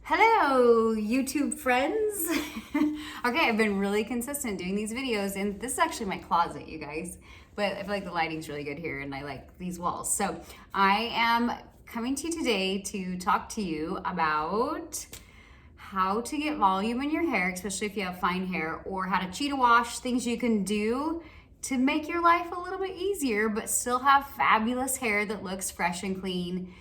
Hello, YouTube friends. Okay, I've been really consistent doing these videos, and this is actually my closet, you guys. But I feel like the lighting's really good here, and I like these walls. So I am coming to you today to talk to you about how to get volume in your hair, especially if you have fine hair, or how to cheetah wash, things you can do to make your life a little bit easier, but still have fabulous hair that looks fresh and clean.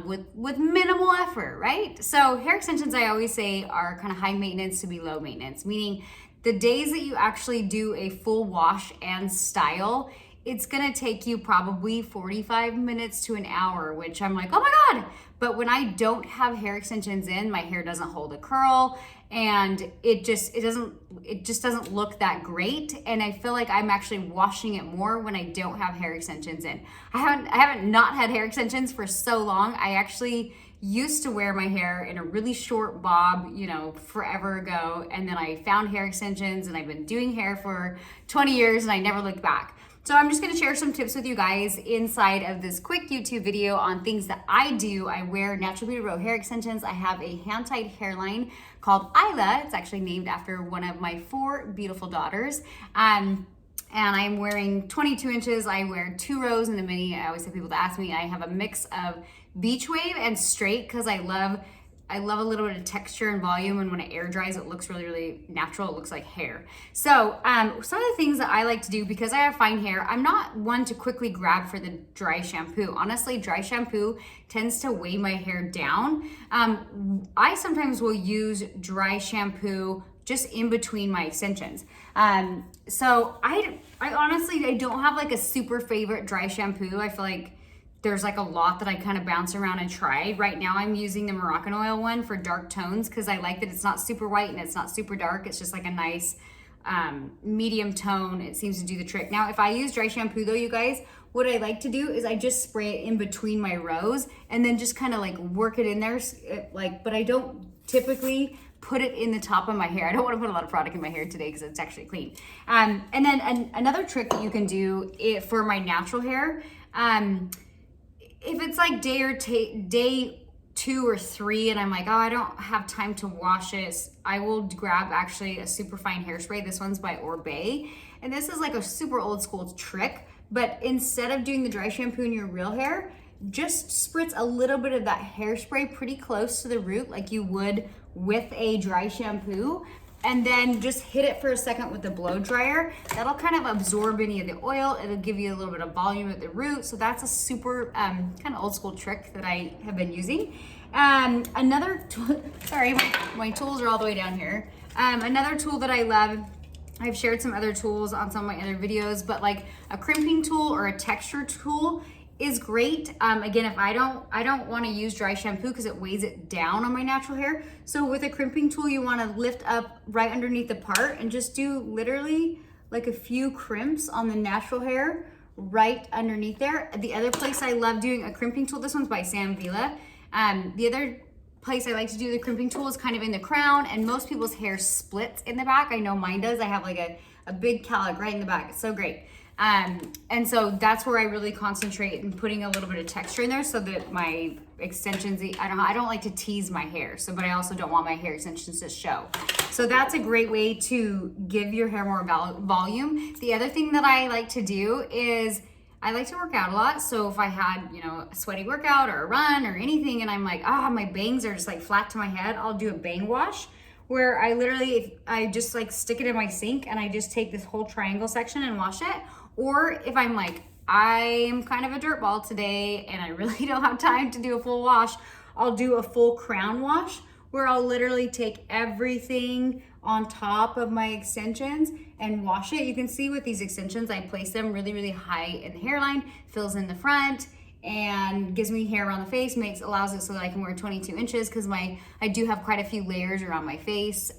With minimal effort, right? So hair extensions, I always say, are kind of high maintenance to be low maintenance, meaning the days that you actually do a full wash and style, it's gonna take you probably 45 minutes to an hour, which I'm like, oh my God. But when I don't have hair extensions in, my hair doesn't hold a curl, and it just doesn't look that great. And I feel like I'm actually washing it more when I don't have hair extensions in. I haven't not had hair extensions for so long. I actually used to wear my hair in a really short bob, forever ago. And then I found hair extensions, and I've been doing hair for 20 years and I never looked back. So I'm just gonna share some tips with you guys inside of this quick YouTube video on things that I do. I wear Natural Beauty Row hair extensions. I have a hand-tied hairline called Isla. It's actually named after one of my 4 beautiful daughters. And I'm wearing 22 inches. I wear 2 rows in the mini. I always have people that ask me. I have a mix of beach wave and straight because I love a little bit of texture and volume, and when it air dries, it looks really, really natural. It looks like hair. So some of the things that I like to do, because I have fine hair, I'm not one to quickly grab for the dry shampoo. Honestly, dry shampoo tends to weigh my hair down. I sometimes will use dry shampoo just in between my extensions. So I honestly, I don't have like a super favorite dry shampoo. I feel like there's like a lot that I kind of bounce around and try. Right now I'm using the Moroccan oil one for dark tones because I like that it's not super white and it's not super dark. It's just like a nice medium tone. It seems to do the trick. Now, if I use dry shampoo though, you guys, what I like to do is I just spray it in between my rows and then just kind of like work it in there. But I don't typically put it in the top of my hair. I don't want to put a lot of product in my hair today because it's actually clean. And then another trick that you can do for my natural hair, if it's like day 2 or 3 and I'm like, oh, I don't have time to wash it, I will grab actually a superfine hairspray. This one's by Orbay. And this is like a super old school trick, but instead of doing the dry shampoo in your real hair, just spritz a little bit of that hairspray pretty close to the root like you would with a dry shampoo. And then just hit it for a second with the blow dryer. That'll kind of absorb any of the oil. It'll give you a little bit of volume at the root. So that's a super kind of old school trick that I have been using. Another tool, sorry, my tools are all the way down here. Another tool that I love, I've shared some other tools on some of my other videos, but like a crimping tool or a texture tool is great. Again, if I don't want to use dry shampoo because it weighs it down on my natural hair. So with a crimping tool, you want to lift up right underneath the part and just do literally like a few crimps on the natural hair right underneath there. The other place I love doing a crimping tool, this one's by Sam Vila. The other place I like to do the crimping tool is kind of in the crown, and most people's hair splits in the back. I know mine does. I have like a big cowlick right in the back. It's so great. And so that's where I really concentrate in putting a little bit of texture in there so that my extensions, I don't like to tease my hair. So, but I also don't want my hair extensions to show. So that's a great way to give your hair more volume. The other thing that I like to do is I like to work out a lot. So if I had, a sweaty workout or a run or anything, and I'm like, my bangs are just like flat to my head, I'll do a bang wash, where I just like stick it in my sink and I just take this whole triangle section and wash it. Or if I'm like, I'm kind of a dirtball today and I really don't have time to do a full wash, I'll do a full crown wash where I'll literally take everything on top of my extensions and wash it. You can see with these extensions, I place them really, really high in the hairline, fills in the front, and gives me hair around the face, allows it so that I can wear 22 inches because I do have quite a few layers around my face.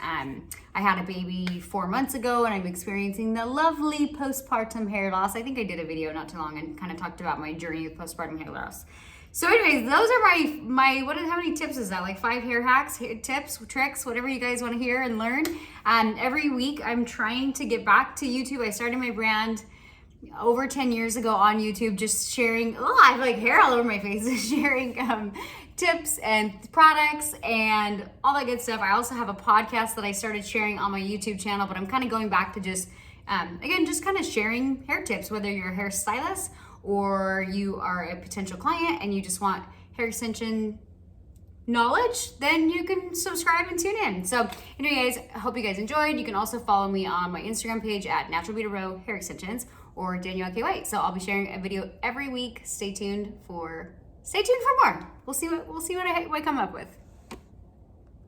I had a baby 4 months ago and I'm experiencing the lovely postpartum hair loss. I think I did a video not too long and kind of talked about my journey with postpartum hair loss. So anyways, those are how many tips is that? Like 5 hair hacks, tips, tricks, whatever you guys want to hear and learn. Every week I'm trying to get back to YouTube. I started my brand over 10 years ago on YouTube, just sharing, I have like hair all over my face, sharing tips and products and all that good stuff. I also have a podcast that I started sharing on my YouTube channel, but I'm kind of going back to just, again, just kind of sharing hair tips, whether you're a hairstylist or you are a potential client and you just want hair extension knowledge, then you can subscribe and tune in. So anyway, guys, I hope you guys enjoyed. You can also follow me on my Instagram page at Natural Beauty Row Hair Extensions or Danielle K. White. So I'll be sharing a video every week. Stay tuned for more. We'll see what I come up with.